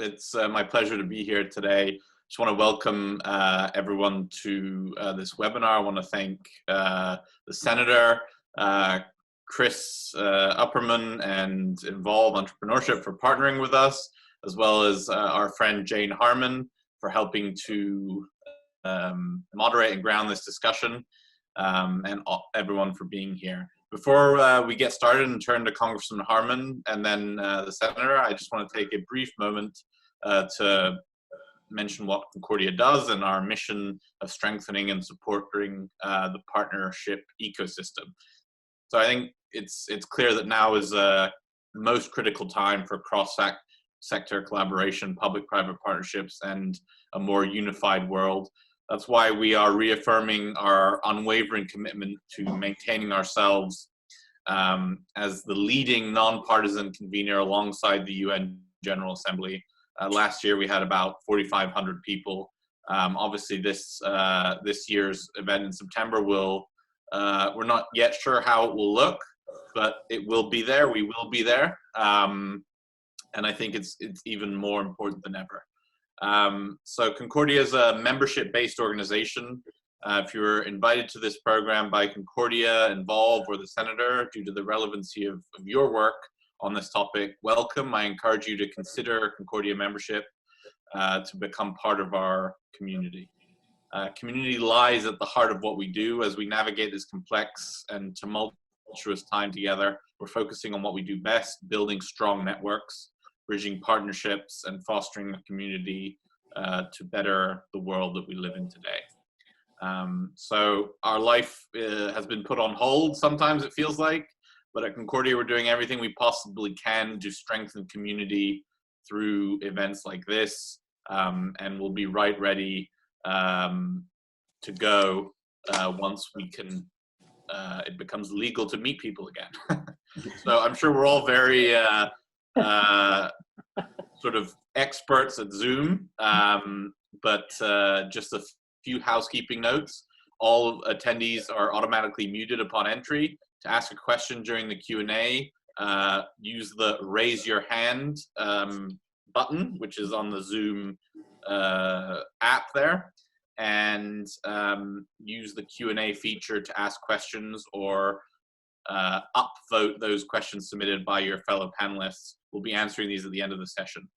It's my pleasure to be here today. Just want to welcome everyone to this webinar. I want to thank the Senator, Chris Upperman and Involve Entrepreneurship for partnering with us, as well as our friend Jane Harman for helping to moderate and ground this discussion, and everyone for being here. Before we get started and turn to Congressman Harman and then the Senator, I just want to take a brief moment to mention what Concordia does and our mission of strengthening and supporting the partnership ecosystem. So I think it's clear that now is the most critical time for cross-sector collaboration, public-private partnerships, and a more unified world. That's why we are reaffirming our unwavering commitment to maintaining ourselves as the leading non-partisan convener alongside the UN General Assembly. Last year we had about 4,500 people. Obviously this year's event in September we're not yet sure how it will look, but it will be there. We will be there, and I think it's even more important than ever. So Concordia is a membership-based organization. If you were invited to this program by Concordia, Involve, or the Senator due to the relevancy of your work on this topic, welcome. I encourage you to consider Concordia membership to become part of our community. Community lies at the heart of what we do. As we navigate this complex and tumultuous time together, we're focusing on what we do best, building strong networks, bridging partnerships, and fostering a community to better the world that we live in today. So our life has been put on hold, sometimes it feels like, but at Concordia we're doing everything we possibly can to strengthen community through events like this, and we'll be right ready to go once we can, it becomes legal to meet people again. So I'm sure we're all very sort of experts at Zoom, but just a few housekeeping notes. All attendees are automatically muted upon entry. To ask a question during the Q&A, use the raise your hand button, which is on the Zoom app there, and use the Q&A feature to ask questions or upvote those questions submitted by your fellow panelists. We'll be answering these at the end of the session.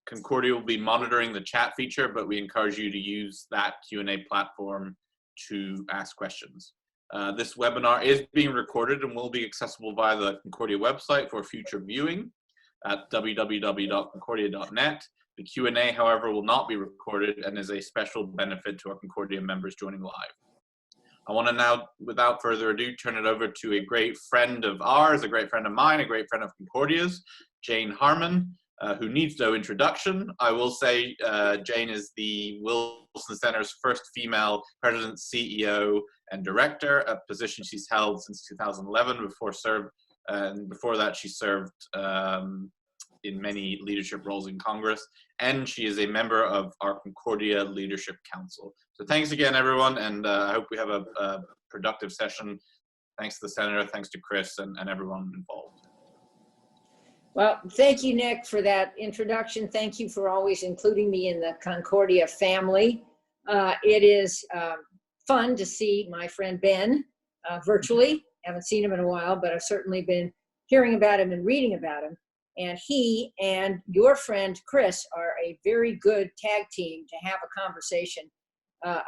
Concordia will be monitoring the chat feature, but we encourage you to use that Q&A platform to ask questions. This webinar is being recorded and will be accessible via the Concordia website for future viewing at www.concordia.net. The Q&A, however, will not be recorded and is a special benefit to our Concordia members joining live. I want to now, without further ado, turn it over to a great friend of ours, a great friend of mine, a great friend of Concordia's, Jane Harman, who needs no introduction. I will say Jane is the Wilson Center's first female president, CEO, and director, a position she's held since 2011. Before that, she served in many leadership roles in Congress, and she is a member of our Concordia Leadership Council. So thanks again, everyone, and I hope we have a productive session. Thanks to the Senator, thanks to Chris, and everyone involved. Well, thank you, Nick, for that introduction. Thank you for always including me in the Concordia family. It is fun to see my friend Ben virtually. Haven't seen him in a while, but I've certainly been hearing about him and reading about him. And he and your friend Chris are a very good tag team to have a conversation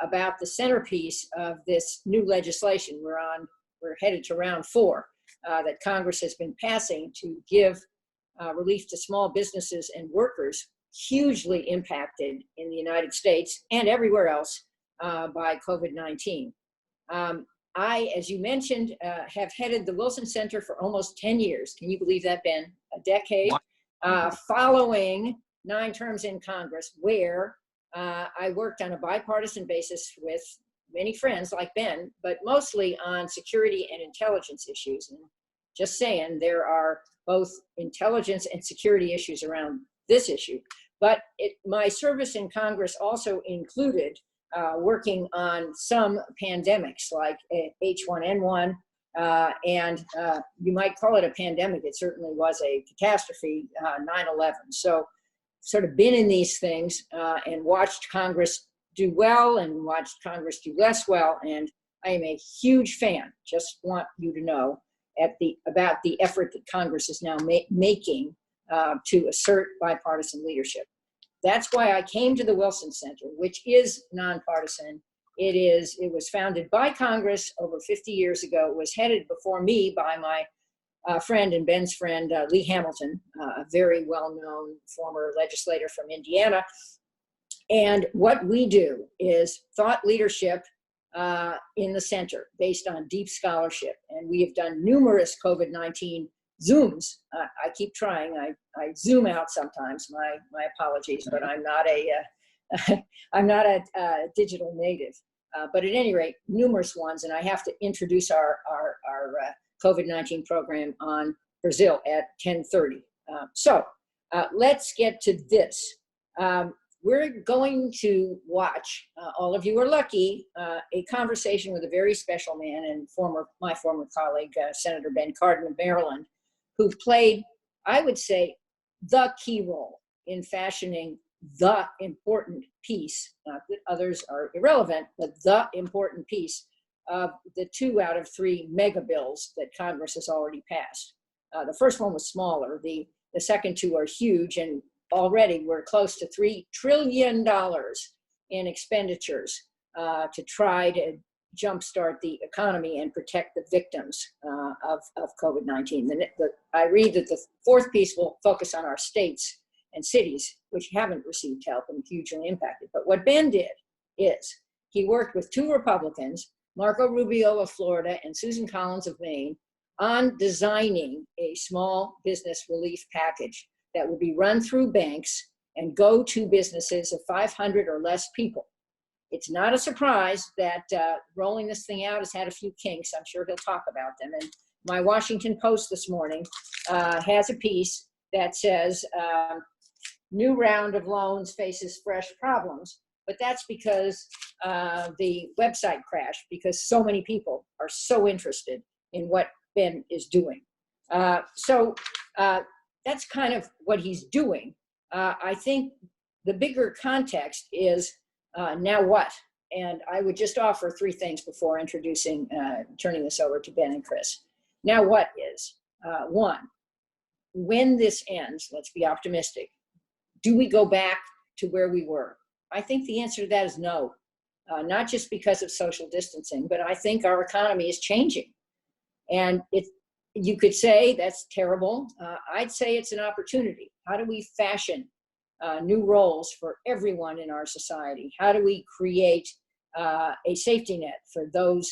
about the centerpiece of this new legislation. We're headed to round 4 that Congress has been passing to give relief to small businesses and workers hugely impacted in the United States and everywhere else by COVID-19. I, as you mentioned, have headed the Wilson Center for almost 10 years. Can you believe that, Ben? A decade, following 9 terms in Congress, where I worked on a bipartisan basis with many friends like Ben, but mostly on security and intelligence issues. And just saying, there are both intelligence and security issues around this issue. But my service in Congress also included working on some pandemics like H1N1 You might call it a pandemic. It certainly was a catastrophe, 9/11. So sort of been in these things and watched Congress do well and watched Congress do less well. And I am a huge fan, just want you to know, about the effort that Congress is now making to assert bipartisan leadership. That's why I came to the Wilson Center, which is nonpartisan. It was founded by Congress over 50 years ago. It was headed before me by my friend and Ben's friend, Lee Hamilton, a very well-known former legislator from Indiana. And what we do is thought leadership in the center based on deep scholarship. And we have done numerous COVID-19 Zooms. I keep trying. I Zoom out sometimes. My apologies, but I'm not a digital native. But at any rate, numerous ones, and I have to introduce our COVID-19 program on Brazil at 10:30. So let's get to this. We're going to watch, all of you are lucky, a conversation with a very special man and my former colleague, Senator Ben Cardin of Maryland, who played, I would say, the key role in fashioning the important piece, not that others are irrelevant, but the important piece of the 2 out of 3 mega bills that Congress has already passed. The first one was smaller. The second 2 are huge, and already we're close to $3 trillion in expenditures to try to jumpstart the economy and protect the victims of COVID-19. I read that the 4th piece will focus on our states and cities, which haven't received help and hugely impacted. But what Ben did is he worked with 2 Republicans, Marco Rubio of Florida and Susan Collins of Maine, on designing a small business relief package that would be run through banks and go to businesses of 500 or less people. It's not a surprise that rolling this thing out has had a few kinks. I'm sure he'll talk about them. And my Washington Post this morning has a piece that says, new round of loans faces fresh problems. But that's because the website crashed, because so many people are so interested in what Ben is doing. So that's kind of what he's doing. I think the bigger context is now what? And I would just offer 3 things before turning this over to Ben and Chris. Now what is? 1, when this ends, let's be optimistic, do we go back to where we were? I think the answer to that is no, not just because of social distancing, but I think our economy is changing. And you could say that's terrible. I'd say it's an opportunity. How do we fashion new roles for everyone in our society? How do we create a safety net for those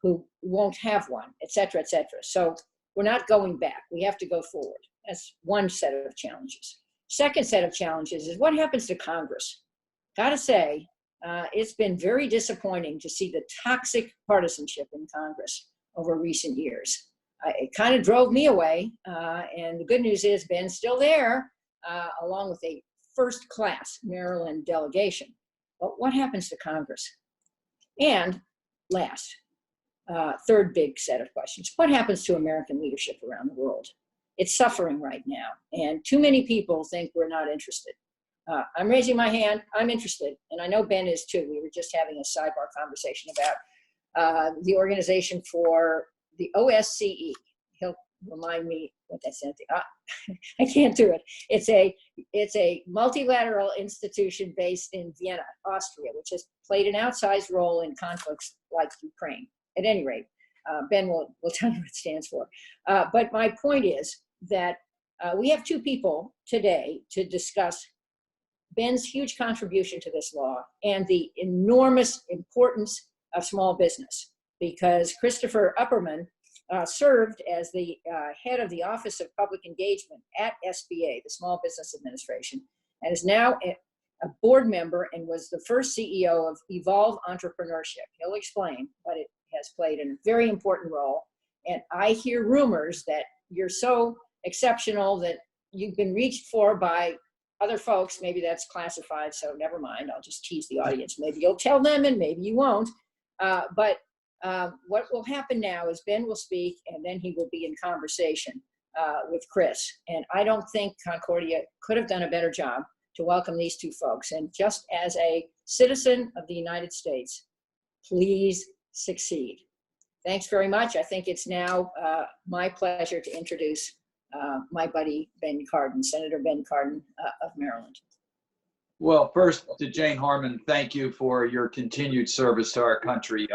who won't have one, et cetera, et cetera? So we're not going back. We have to go forward. That's one set of challenges. Second set of challenges is what happens to Congress? Gotta say, it's been very disappointing to see the toxic partisanship in Congress over recent years. It kind of drove me away, and the good news is Ben's still there, along with a first-class Maryland delegation. But what happens to Congress? And last, third big set of questions, what happens to American leadership around the world? It's suffering right now, and too many people think we're not interested. I'm raising my hand. I'm interested, and I know Ben is too. We were just having a sidebar conversation about the organization for the OSCE. He'll remind me what that stands for. I can't do it. It's a multilateral institution based in Vienna, Austria, which has played an outsized role in conflicts like Ukraine. At any rate, Ben will tell you what it stands for. But my point is that we have 2 people today to discuss Ben's huge contribution to this law and the enormous importance of small business, because Christopher Upperman served as the head of the Office of Public Engagement at SBA, the Small Business Administration, and is now a board member and was the first CEO of Evolve Entrepreneurship. He'll explain, but it has played a very important role. And I hear rumors that you're so exceptional that you've been reached for by other folks. Maybe that's classified, so never mind. I'll just tease the audience. Maybe you'll tell them and maybe you won't. But What will happen now is Ben will speak, and then he will be in conversation with Chris. And I don't think Concordia could have done a better job to welcome these two folks. And just as a citizen of the United States, please succeed. Thanks very much. I think it's now my pleasure to introduce my buddy, Ben Cardin, Senator Ben Cardin of Maryland. Well, first to Jane Harman, thank you for your continued service to our country.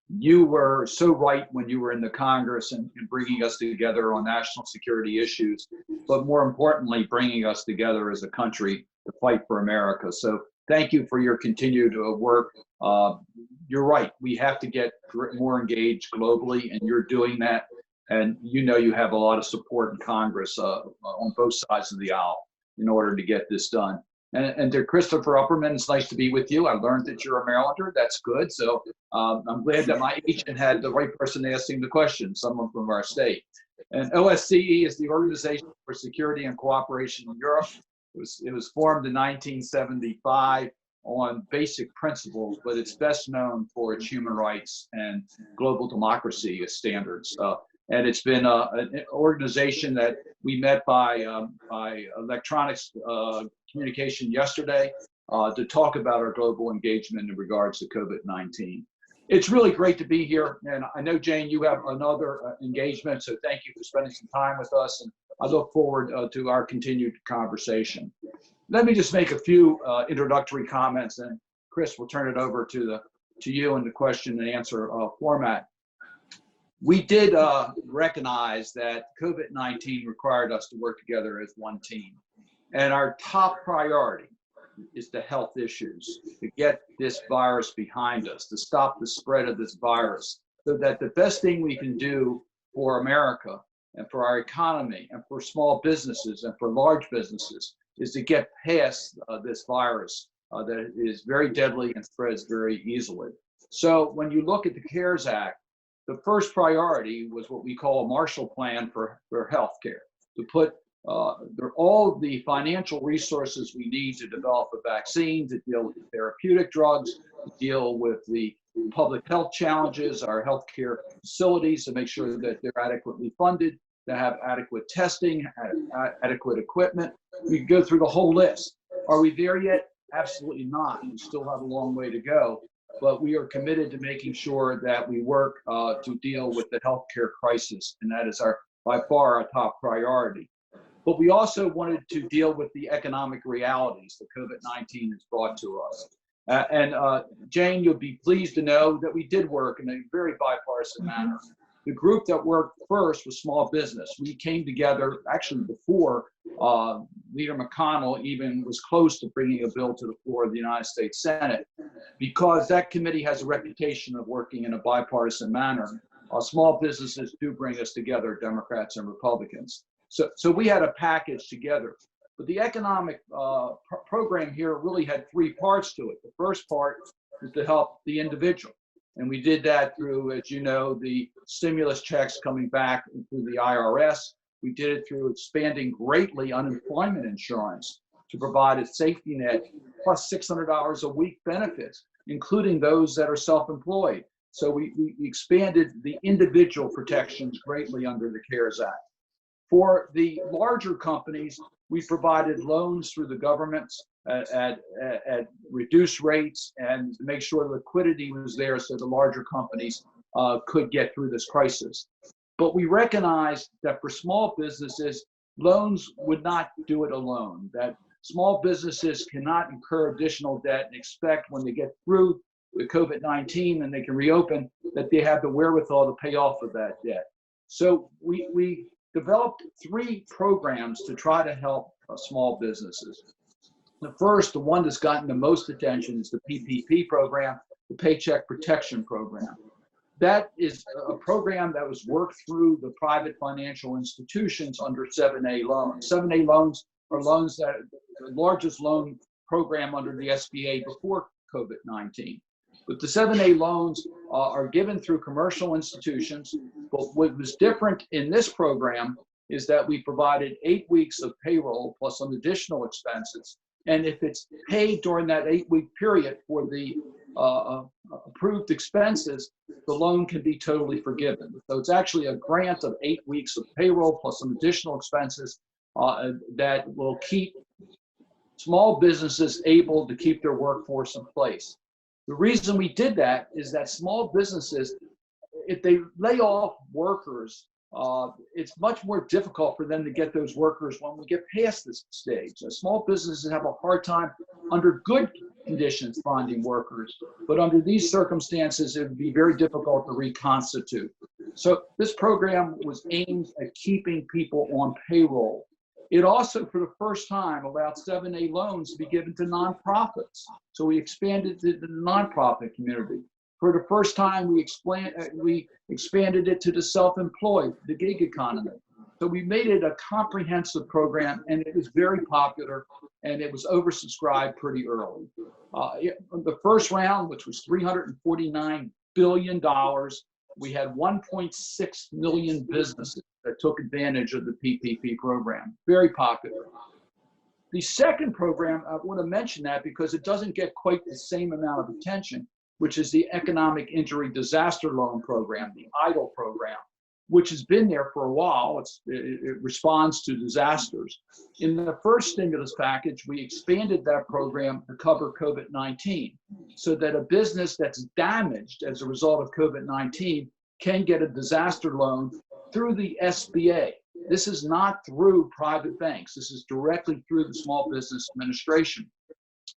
You were so right when you were in the Congress and bringing us together on national security issues, but more importantly, bringing us together as a country to fight for America. So thank you for your continued work. You're right. We have to get more engaged globally, and you're doing that. And you know you have a lot of support in Congress on both sides of the aisle in order to get this done. And to Christopher Upperman, it's nice to be with you. I learned that you're a Marylander. That's good. So I'm glad that my agent had the right person asking the question, someone from our state. And OSCE is the Organization for Security and Cooperation in Europe. It was formed in 1975 on basic principles, but it's best known for its human rights and global democracy standards. And it's been an organization that we met by electronics communication yesterday to talk about our global engagement in regards to COVID-19. It's really great to be here. And I know, Jane, you have another engagement, so thank you for spending some time with us. And I look forward to our continued conversation. Let me just make a few introductory comments, and Chris, will turn it over to you in the question and answer format. We did recognize that COVID-19 required us to work together as one team. And our top priority is the health issues, to get this virus behind us, to stop the spread of this virus, so that the best thing we can do for America and for our economy and for small businesses and for large businesses is to get past this virus that is very deadly and spreads very easily. So when you look at the CARES Act, the first priority was what we call a Marshall Plan for healthcare, to put all the financial resources we need to develop a vaccine, to deal with the therapeutic drugs, to deal with the public health challenges, our healthcare facilities, to make sure that they're adequately funded, to have adequate testing, adequate equipment. We go through the whole list. Are we there yet? Absolutely not. We still have a long way to go. But we are committed to making sure that we work to deal with the healthcare crisis, and that is by far our top priority. But we also wanted to deal with the economic realities that COVID-19 has brought to us. Jane, you'll be pleased to know that we did work in a very bipartisan manner. The group that worked first was small business. We came together actually before Leader McConnell even was close to bringing a bill to the floor of the United States Senate, because that committee has a reputation of working in a bipartisan manner. Small businesses do bring us together, Democrats and Republicans. So we had a package together. But the economic program here really had three parts to it. The first part was to help the individual. And we did that through, as you know, the stimulus checks coming back through the IRS. We did it through expanding greatly unemployment insurance to provide a safety net, plus $600 a week benefits, including those that are self-employed. So we expanded the individual protections greatly under the CARES Act. For the larger companies, we provided loans through the governments at reduced rates, and to make sure liquidity was there so the larger companies could get through this crisis. But we recognized that for small businesses, loans would not do it alone, that small businesses cannot incur additional debt and expect when they get through the COVID-19 and they can reopen that they have the wherewithal to pay off of that debt. So we developed three programs to try to help small businesses. The first, the one that's gotten the most attention, is the PPP program, the Paycheck Protection Program. That is a program that was worked through the private financial institutions under 7A loans. 7A loans are loans that are the largest loan program under the SBA before COVID-19. But the 7A loans are given through commercial institutions. But what was different in this program is that we provided 8 weeks of payroll plus some additional expenses. And if it's paid during that 8-week period for the approved expenses, the loan can be totally forgiven. So it's actually a grant of 8 weeks of payroll plus some additional expenses that will keep small businesses able to keep their workforce in place. The reason we did that is that small businesses, if they lay off workers, it's much more difficult for them to get those workers when we get past this stage. So small businesses have a hard time under good conditions finding workers, but under these circumstances, it would be very difficult to reconstitute. So this program was aimed at keeping people on payroll. It also, for the first time, allowed 7A loans to be given to nonprofits. So we expanded to the nonprofit community. For the first time, we expanded it to the self-employed, the gig economy. So we made it a comprehensive program, and it was very popular, and it was oversubscribed pretty early. The first round, which was $349 billion, we had 1.6 million businesses that took advantage of the PPP program. Very popular. The second program, I want to mention that because it doesn't get quite the same amount of attention, which is the Economic Injury Disaster Loan Program, the EIDL program, which has been there for a while. It responds to disasters. In the first stimulus package, we expanded that program to cover COVID-19 so that a business that's damaged as a result of COVID-19 can get a disaster loan through the SBA. This is not through private banks. This is directly through the Small Business Administration.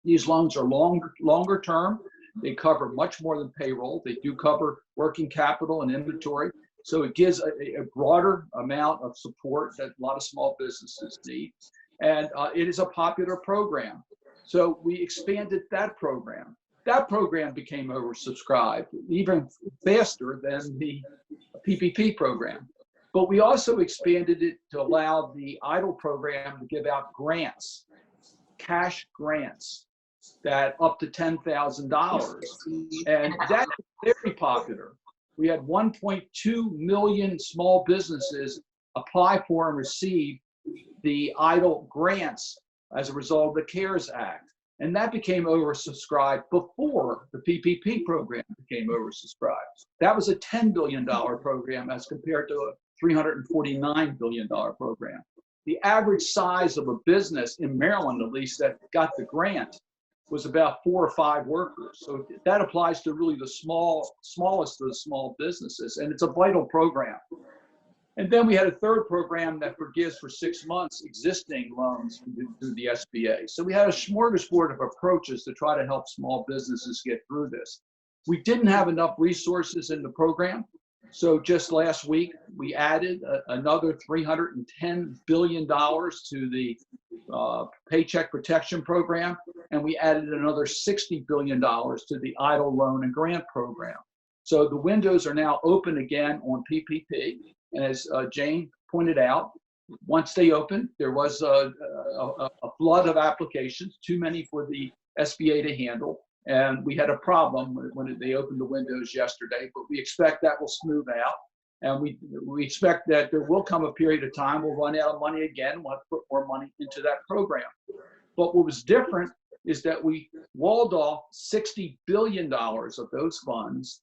These loans are longer term. They cover much more than payroll. They do cover working capital and inventory. So it gives a broader amount of support that a lot of small businesses need. And it is a popular program. So we expanded that program. That program became oversubscribed even faster than the PPP program. But we also expanded it to allow the EIDL program to give out grants, cash grants, that up to $10,000. And that's very popular. We had 1.2 million small businesses apply for and receive the EIDL grants as a result of the CARES Act. And that became oversubscribed before the PPP program became oversubscribed. That was a $10 billion program as compared to a $349 billion program. The average size of a business in Maryland, at least, that got the grant was about 4 or 5 workers. So that applies to really the smallest of the small businesses, and it's a vital program. And then we had a third program that forgives for 6 months existing loans through the SBA. So we had a smorgasbord of approaches to try to help small businesses get through this. We didn't have enough resources in the program. So just last week, we added another $310 billion to the Paycheck Protection Program, and we added another $60 billion to the EIDL loan and grant program. So the windows are now open again on PPP. And as Jane pointed out, once they opened, there was a flood of applications, too many for the SBA to handle. And we had a problem when they opened the windows yesterday, but we expect that will smooth out. And we expect that there will come a period of time we'll run out of money again, we'll have to put more money into that program. But what was different is that we walled off $60 billion of those funds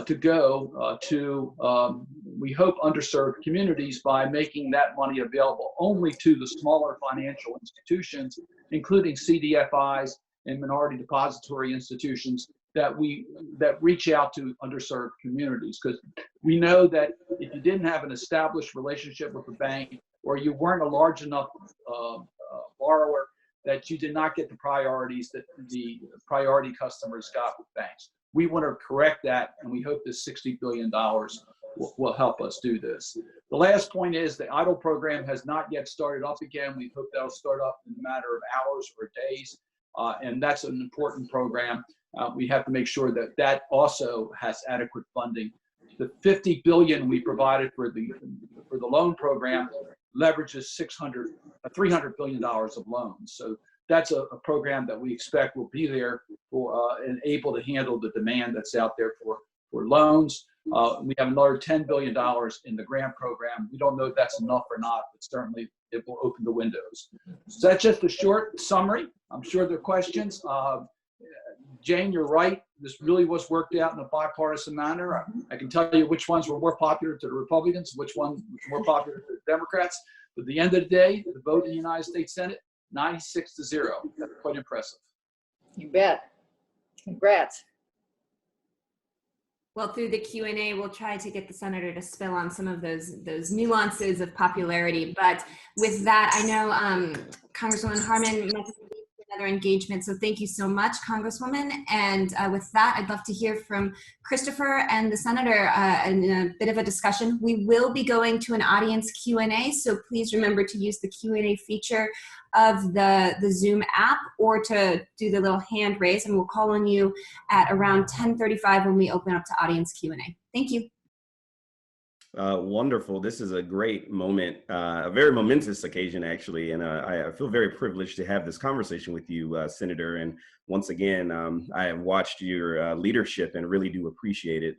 to go to, we hope, underserved communities by making that money available only to the smaller financial institutions, including CDFIs and minority depository institutions that reach out to underserved communities. Because we know that if you didn't have an established relationship with the bank, or you weren't a large enough borrower, that you did not get the priorities that the priority customers got with banks. We want to correct that, and we hope this $60 billion will help us do this. The last point is the EIDL program has not yet started up again. We hope that'll start up in a matter of hours or days, and that's an important program. We have to make sure that that also has adequate funding. The $50 billion we provided for the loan program leverages $300 billion of loans. So that's a program that we expect will be there for and able to handle the demand that's out there for loans. We have another $10 billion in the grant program. We don't know if that's enough or not, but certainly it will open the windows. So that's just a short summary. I'm sure there are questions. Jane, you're right. this really was worked out in a bipartisan manner. I can tell you which ones were more popular to the Republicans, which ones were more popular to the Democrats. But at the end of the day, the vote in the United States Senate, 96-0. That's quite impressive. You bet. Congrats. Well, through the Q&A, we'll try to get the senator to spill on some of those nuances of popularity. But with that, I know Congresswoman Harman mentioned another engagement. So thank you so much, Congresswoman. And with that, I'd love to hear from Christopher and the senator in a bit of a discussion. We will be going to an audience Q&A, so please remember to use the Q&A feature of the Zoom app or to do the little hand raise, and we'll call on you at around 10:35 when we open up to audience Q&A. Thank you. Wonderful. This is a great moment, a very momentous occasion, actually. And I feel very privileged to have this conversation with you, Senator. And once again, I have watched your leadership and really do appreciate it.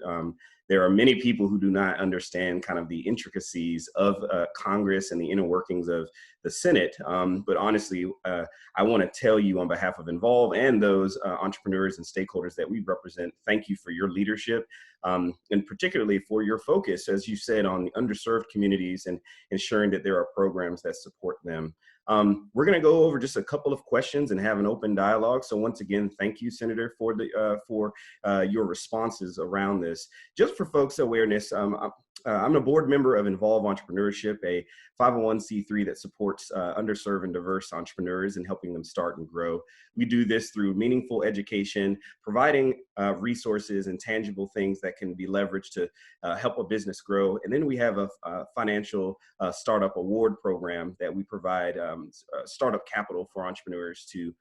There are many people who do not understand kind of the intricacies of Congress and the inner workings of the Senate. But honestly, I want to tell you on behalf of Involve and those entrepreneurs and stakeholders that we represent, thank you for your leadership. And particularly for your focus, as you said, on the underserved communities and ensuring that there are programs that support them. We're going to go over just a couple of questions and have an open dialogue. So once again, thank you, Senator, for your responses around this. Just for folks' awareness, I'm a board member of Involve Entrepreneurship, a 501c3 that supports underserved and diverse entrepreneurs and helping them start and grow. We do this through meaningful education, providing resources and tangible things that can be leveraged to help a business grow. And then we have a financial startup award program that we provide startup capital for entrepreneurs to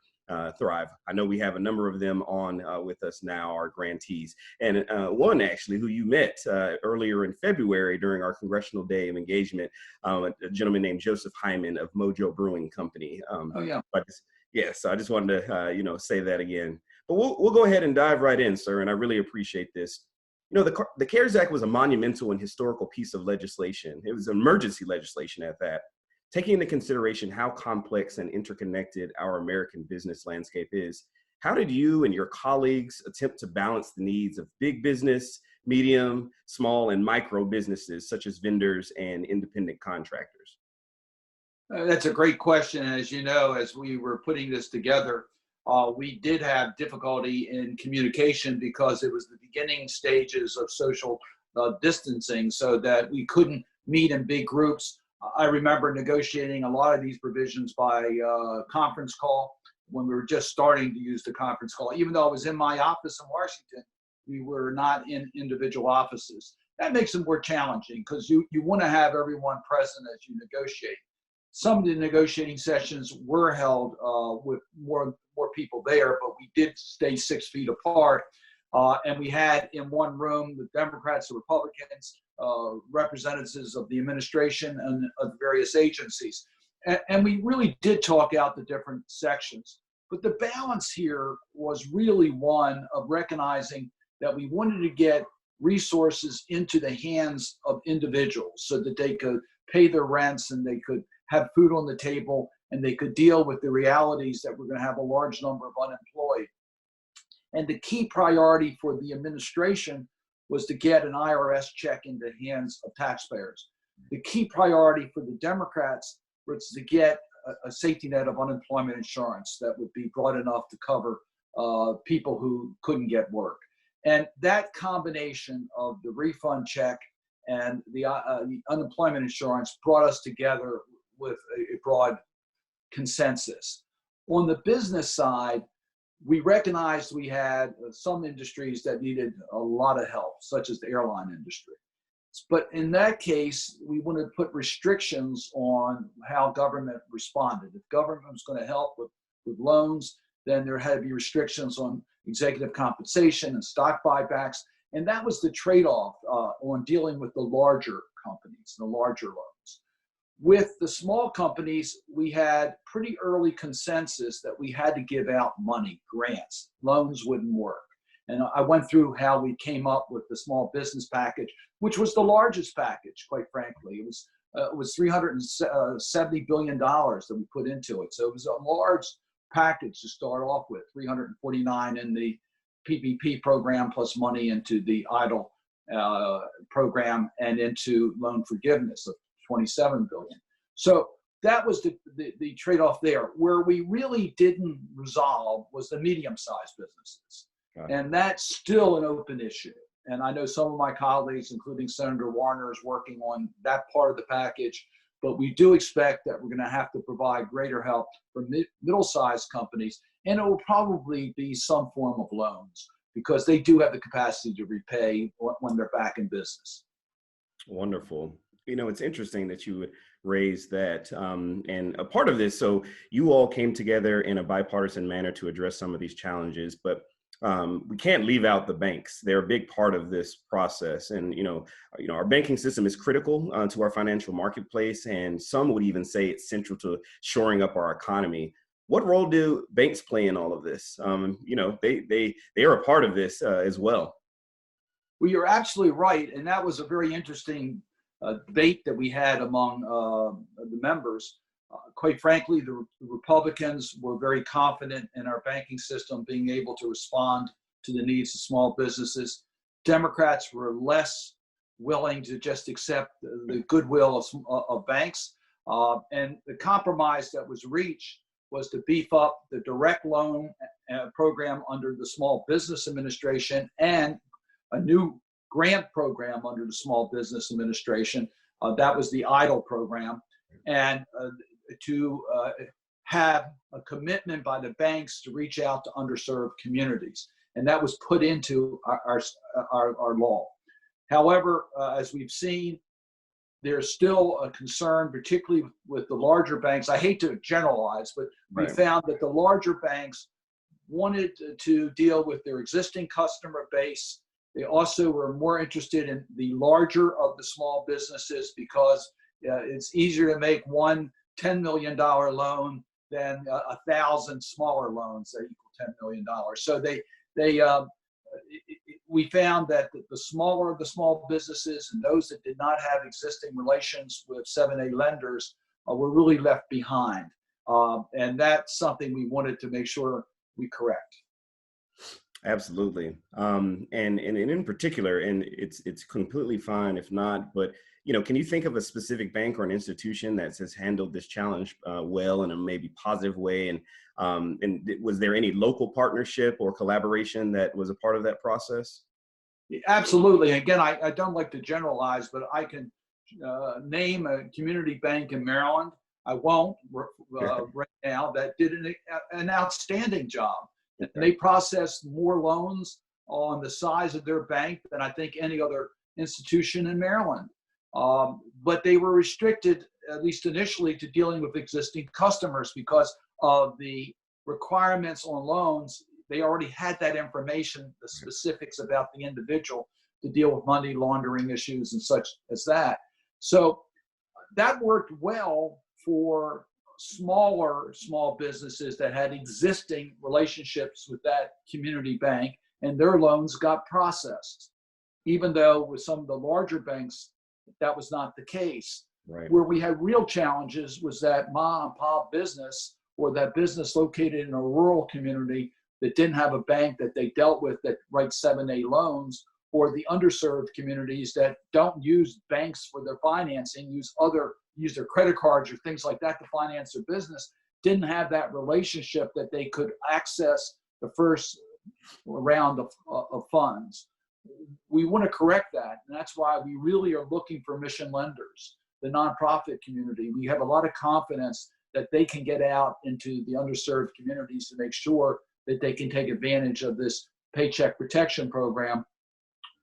thrive. I know we have a number of them on with us now, our grantees. And one actually who you met earlier in February during our Congressional Day of Engagement, a gentleman named Joseph Hyman of Mojo Brewing Company. Oh, yeah. But so I just wanted to, say that again. But we'll go ahead and dive right in, sir, and I really appreciate this. The CARES Act was a monumental and historical piece of legislation. It was emergency legislation at that. Taking into consideration how complex and interconnected our American business landscape is, how did you and your colleagues attempt to balance the needs of big business, medium, small, and micro businesses, such as vendors and independent contractors? That's a great question. As you know, as we were putting this together, we did have difficulty in communication because it was the beginning stages of social distancing, so that we couldn't meet in big groups. I remember negotiating a lot of these provisions by conference call when we were just starting to use the conference call. Even though I was in my office in Washington, we were not in individual offices. That makes it more challenging because you want to have everyone present as you negotiate. Some of the negotiating sessions were held with more people there, but we did stay 6 feet apart. And we had in one room the Democrats, the Republicans, representatives of the administration and of various agencies. And we really did talk out the different sections. But the balance here was really one of recognizing that we wanted to get resources into the hands of individuals so that they could pay their rents and they could have food on the table and they could deal with the realities that we're going to have a large number of unemployed. And the key priority for the administration was to get an IRS check into the hands of taxpayers. The key priority for the Democrats was to get a safety net of unemployment insurance that would be broad enough to cover people who couldn't get work. And that combination of the refund check and the unemployment insurance brought us together with a broad consensus. On the business side, we recognized we had some industries that needed a lot of help, such as the airline industry. But in that case, we wanted to put restrictions on how government responded. If government was going to help with loans, then there had to be restrictions on executive compensation and stock buybacks. And that was the trade-off on dealing with the larger companies, the larger loans. With the small companies, we had pretty early consensus that we had to give out money, grants. Loans wouldn't work. And I went through how we came up with the small business package, which was the largest package, quite frankly. It was $370 billion that we put into it. So it was a large package to start off with, 349 in the PPP program plus money into the EIDL program and into loan forgiveness of $27 billion. So that was the trade-off there. Where we really didn't resolve was the medium-sized businesses. And that's still an open issue. And I know some of my colleagues, including Senator Warner, is working on that part of the package. But we do expect that we're going to have to provide greater help for middle-sized companies. And it will probably be some form of loans because they do have the capacity to repay when they're back in business. Wonderful. You know, it's interesting that you would raise that. And a part of this, so you all came together in a bipartisan manner to address some of these challenges, but we can't leave out the banks. They're a big part of this process. And, our banking system is critical to our financial marketplace. And some would even say it's central to shoring up our economy. What role do banks play in all of this? They are a part of this as well. Well, you're absolutely right. And that was a very interesting debate that we had among the members. Quite frankly, the Republicans were very confident in our banking system being able to respond to the needs of small businesses. Democrats were less willing to just accept the goodwill of banks. And the compromise that was reached was to beef up the direct loan program under the Small Business Administration and a new grant program under the Small Business Administration. That was the EIDL program. And to have a commitment by the banks to reach out to underserved communities. And that was put into our law. However, as we've seen, there's still a concern, particularly with the larger banks. I hate to generalize, but we found that the larger banks wanted to deal with their existing customer base. They also were more interested in the larger of the small businesses because it's easier to make one $10 million loan than 1,000 smaller loans that equal $10 million. So we found that the smaller of the small businesses and those that did not have existing relations with 7(a) lenders were really left behind. And that's something we wanted to make sure we correct. Absolutely. And in particular, and it's completely fine if not, but can you think of a specific bank or an institution that has handled this challenge well in a maybe positive way? And was there any local partnership or collaboration that was a part of that process? Absolutely. Again, I don't like to generalize, but I can name a community bank in Maryland. I won't right now, that did an outstanding job. And they processed more loans on the size of their bank than I think any other institution in Maryland. But they were restricted, at least initially, to dealing with existing customers because of the requirements on loans. They already had that information, the specifics about the individual, to deal with money laundering issues and such as that. So that worked well for smaller small businesses that had existing relationships with that community bank, and their loans got processed. Even though with some of the larger banks, that was not the case. Right. Where we had real challenges was that mom and pop business or that business located in a rural community that didn't have a bank that they dealt with that writes 7(a) loans, or the underserved communities that don't use banks for their financing, use their credit cards or things like that to finance their business, didn't have that relationship that they could access the first round of funds. We want to correct that, and that's why we really are looking for mission lenders, the nonprofit community. We have a lot of confidence that they can get out into the underserved communities to make sure that they can take advantage of this Paycheck Protection Program.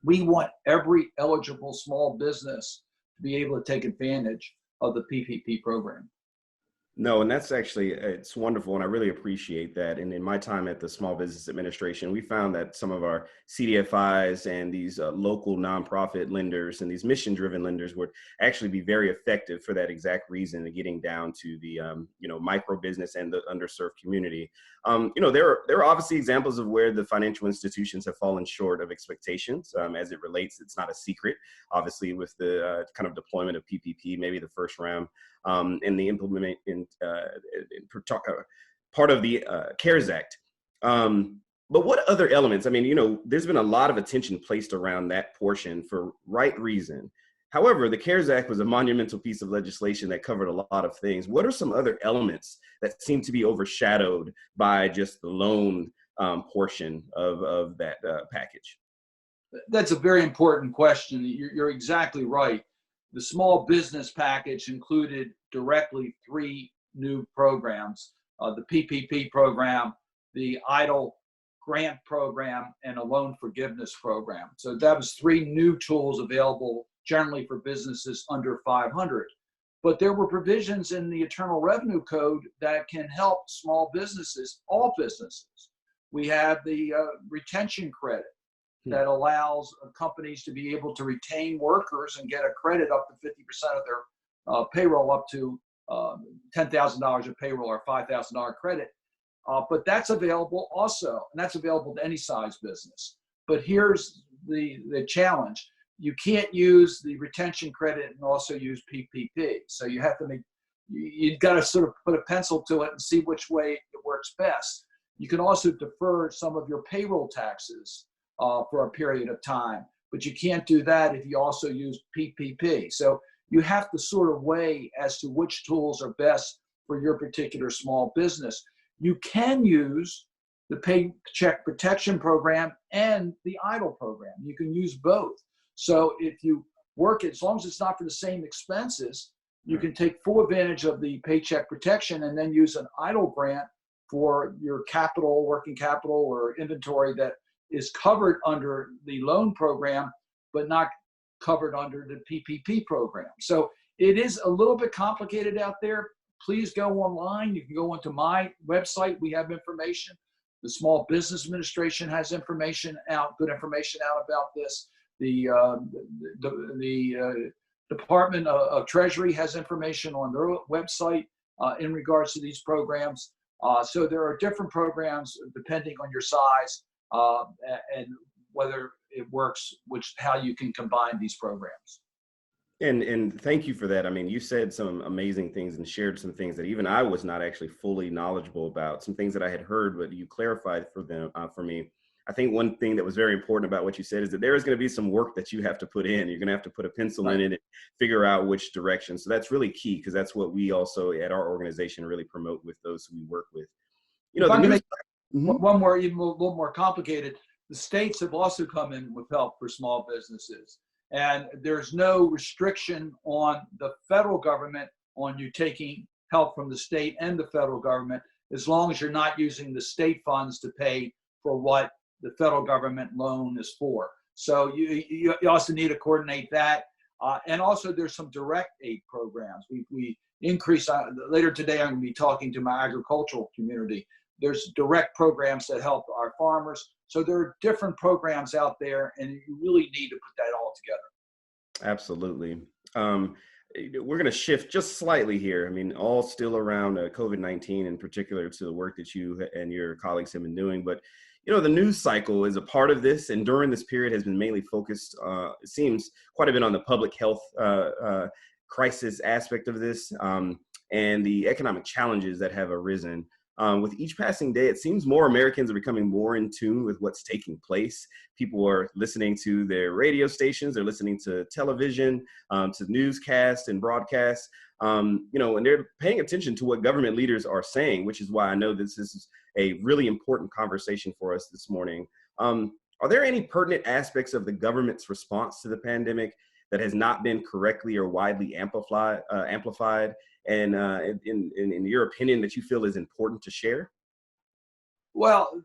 We want every eligible small business to be able to take advantage of the PPP program. No, and that's actually, it's wonderful. And I really appreciate that. And in my time at the Small Business Administration, we found that some of our CDFIs and these local nonprofit lenders and these mission-driven lenders would actually be very effective for that exact reason of getting down to the, micro business and the underserved community. There are obviously examples of where the financial institutions have fallen short of expectations as it relates. It's not a secret, obviously, with the kind of deployment of PPP, maybe the first round. And the part of the CARES Act. But what other elements? I mean, there's been a lot of attention placed around that portion for right reason. However, the CARES Act was a monumental piece of legislation that covered a lot of things. What are some other elements that seem to be overshadowed by just the loan portion of that package? That's a very important question. You're exactly right. The small business package included directly 3 new programs, the PPP program, the EIDL grant program, and a loan forgiveness program. So that was 3 new tools available generally for businesses under 500. But there were provisions in the Internal Revenue Code that can help small businesses, all businesses. We have the retention credit that allows companies to be able to retain workers and get a credit up to 50% of their payroll, up to $10,000 of payroll or $5,000 credit. But that's available also, and that's available to any size business. But here's the challenge. You can't use the retention credit and also use PPP. So you have to you've got to sort of put a pencil to it and see which way it works best. You can also defer some of your payroll taxes for a period of time, but you can't do that if you also use PPP. So you have to sort of weigh as to which tools are best for your particular small business. You can use the Paycheck Protection Program and the EIDL program. You can use both. So if you work, as long as it's not for the same expenses, you can take full advantage of the Paycheck Protection and then use an EIDL grant for your capital, working capital, or inventory that is covered under the loan program, but not covered under the PPP program. So it is a little bit complicated out there. Please go online. You can go onto my website. We have information. The Small Business Administration has information out, good information out about this. The Department of Treasury has information on their website in regards to these programs. So there are different programs depending on your size and whether it works, how you can combine these programs. And thank you for that. I mean, you said some amazing things and shared some things that even I was not actually fully knowledgeable about, some things that I had heard, but you clarified for me. I think one thing that was very important about what you said is that there is going to be some work that you have to put in. You're going to have to put a pencil in it and figure out which direction. So that's really key, because that's what we also at our organization really promote with those who we work with. One more, even a little more complicated. The states have also come in with help for small businesses. And there's no restriction on the federal government on you taking help from the state and the federal government, as long as you're not using the state funds to pay for what the federal government loan is for. So you also need to coordinate that. And also there's some direct aid programs. We increase, later today I'm going to be talking to my agricultural community. There's direct programs that help our farmers. So there are different programs out there, and you really need to put that all together. Absolutely. We're going to shift just slightly here. I mean, all still around COVID-19, in particular to the work that you and your colleagues have been doing. But, the news cycle is a part of this, and during this period has been mainly focused, it seems, quite a bit on the public health crisis aspect of this and the economic challenges that have arisen. With each passing day, it seems more Americans are becoming more in tune with what's taking place. People are listening to their radio stations, they're listening to television, to newscasts and broadcasts, and they're paying attention to what government leaders are saying, which is why I know this is a really important conversation for us this morning. Are there any pertinent aspects of the government's response to the pandemic that has not been correctly or widely amplified? And in your opinion, that you feel is important to share? Well,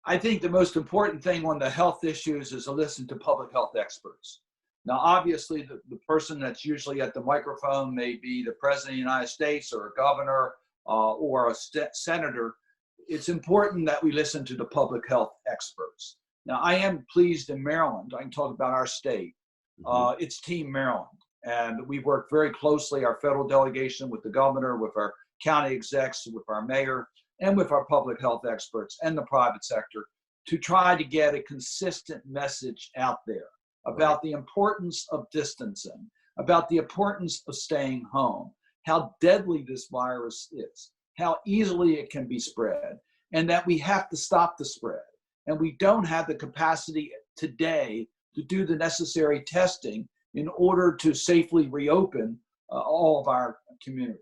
I think the most important thing on the health issues is to listen to public health experts. Now, obviously, the person that's usually at the microphone may be the President of the United States or a governor or a senator. It's important that we listen to the public health experts. Now, I am pleased in Maryland. I can talk about our state. It's Team Maryland. And we work very closely, our federal delegation, with the governor, with our county execs, with our mayor, and with our public health experts and the private sector to try to get a consistent message out there about the importance of distancing, about the importance of staying home, how deadly this virus is, how easily it can be spread, and that we have to stop the spread. And we don't have the capacity today to do the necessary testing in order to safely reopen all of our community.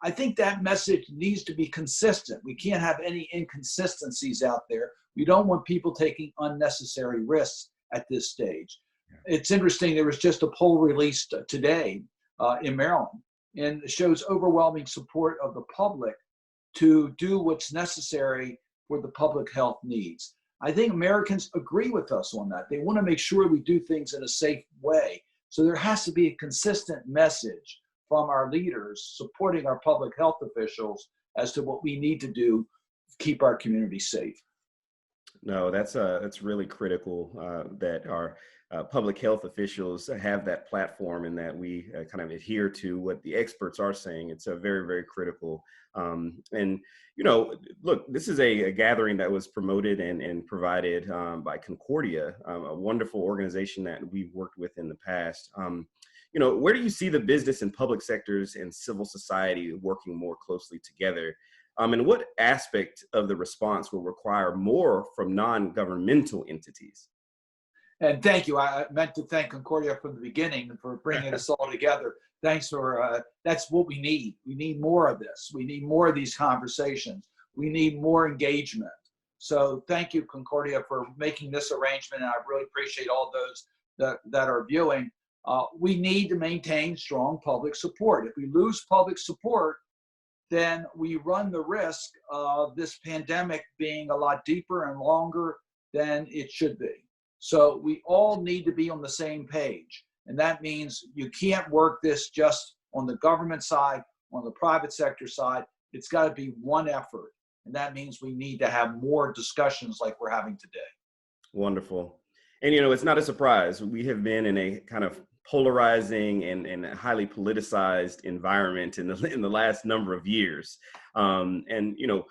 I think that message needs to be consistent. We can't have any inconsistencies out there. We don't want people taking unnecessary risks at this stage. It's interesting, there was just a poll released today in Maryland, and it shows overwhelming support of the public to do what's necessary for the public health needs. I think Americans agree with us on that. They want to make sure we do things in a safe way. So there has to be a consistent message from our leaders supporting our public health officials as to what we need to do to keep our community safe. No, that's really critical that our public health officials have that platform and that we kind of adhere to what the experts are saying. It's a very, very critical. And, you know, look, this is a gathering that was promoted and provided by Concordia, a wonderful organization that we've worked with in the past. You know, where do you see the business and public sectors and civil society working more closely together? And what aspect of the response will require more from non-governmental entities? And thank you. I meant to thank Concordia from the beginning for bringing us all together. Thanks for, that's what we need. We need more of this. We need more of these conversations. We need more engagement. So thank you, Concordia, for making this arrangement. And I really appreciate all those that are viewing. We need to maintain strong public support. If we lose public support, then we run the risk of this pandemic being a lot deeper and longer than it should be. So we all need to be on the same page. And that means you can't work this just on the government side, on the private sector side. It's got to be one effort. And that means we need to have more discussions like we're having today. Wonderful. And, you know, it's not a surprise. We have been in a kind of polarizing and highly politicized environment in the last number of years. And, you know,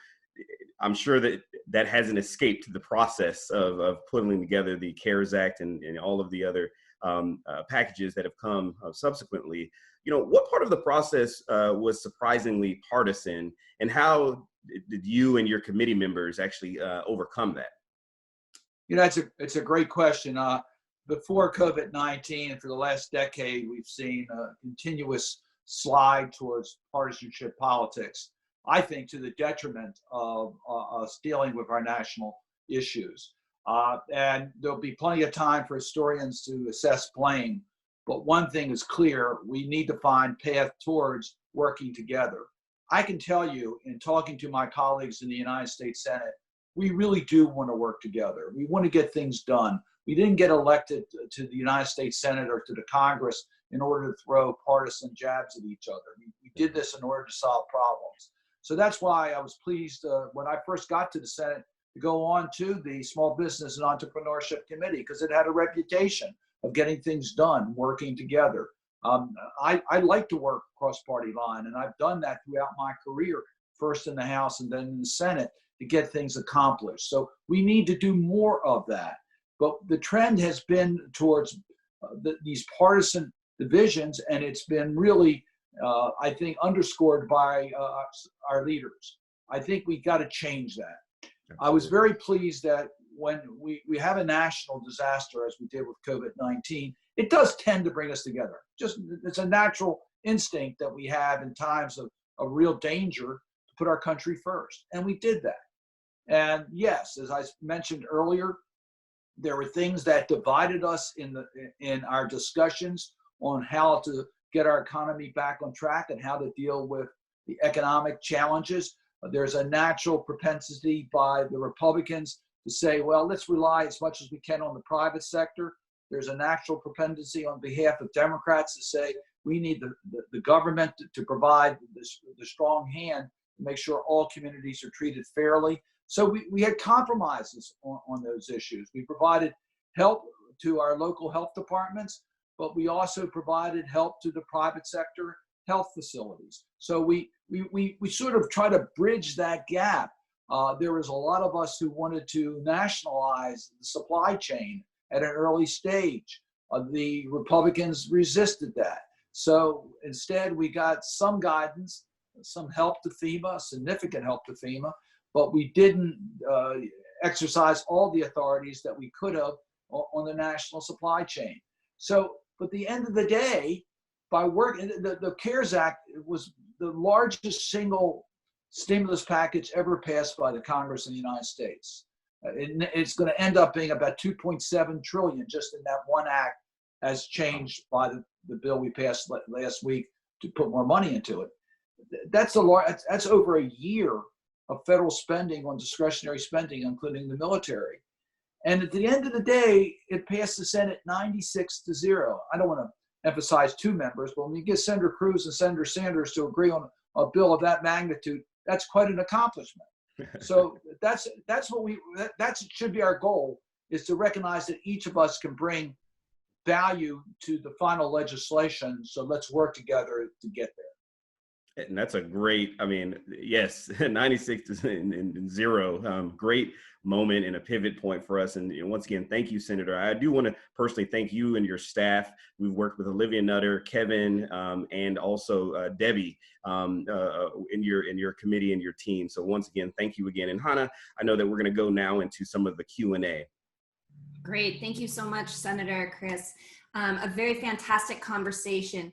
I'm sure that hasn't escaped the process of putting together the CARES Act and all of the other packages that have come subsequently. You know, what part of the process was surprisingly partisan, and how did you and your committee members actually overcome that? You know, it's a great question. Before COVID-19 and for the last decade, we've seen a continuous slide towards partisanship politics, I think to the detriment of us dealing with our national issues. And there'll be plenty of time for historians to assess blame. But one thing is clear, we need to find path towards working together. I can tell you, in talking to my colleagues in the United States Senate, we really do want to work together. We want to get things done. We didn't get elected to the United States Senate or to the Congress in order to throw partisan jabs at each other. We did this in order to solve problems. So that's why I was pleased when I first got to the Senate to go on to the Small Business and Entrepreneurship Committee, because it had a reputation of getting things done, working together. I like to work across party line, and I've done that throughout my career, first in the House and then in the Senate, to get things accomplished. So we need to do more of that. But the trend has been towards these partisan divisions, and it's been really, I think, underscored by our leaders. I think we got to change that. Absolutely. I was very pleased that when we have a national disaster, as we did with COVID-19, it does tend to bring us together. Just it's a natural instinct that we have in times of real danger to put our country first, and we did that. And yes, as I mentioned earlier, there were things that divided us in our discussions on how to get our economy back on track and how to deal with the economic challenges. There's a natural propensity by the Republicans to say, well, let's rely as much as we can on the private sector. There's a natural propensity on behalf of Democrats to say we need the government to provide the strong hand to make sure all communities are treated fairly. So we had compromises on those issues. We provided help to our local health departments, but we also provided help to the private sector health facilities. So we sort of try to bridge that gap. There was a lot of us who wanted to nationalize the supply chain at an early stage. The Republicans resisted that. So instead we got some guidance, some help to FEMA, significant help to FEMA, but we didn't exercise all the authorities that we could have on the national supply chain. So, but at the end of the day, by working, the CARES Act was the largest single stimulus package ever passed by the Congress in the United States. It's going to end up being about 2.7 trillion just in that one act, as changed by the bill we passed last week to put more money into it. That's over a year of federal spending on discretionary spending, including the military. And at the end of the day, it passed the Senate 96-0. I don't want to emphasize two members, but when you get Senator Cruz and Senator Sanders to agree on a bill of that magnitude, that's quite an accomplishment. So that should be our goal, is to recognize that each of us can bring value to the final legislation. So let's work together to get there. And that's a great, I mean, yes, 96-0, great moment and a pivot point for us. And once again, thank you, Senator. I do want to personally thank you and your staff. We've worked with Olivia Nutter, Kevin, and also Debbie in your committee and your team. So once again, thank you again. And Hannah, I know that we're going to go now into some of the Q&A. Great. Thank you so much, Senator Chris. A very fantastic conversation.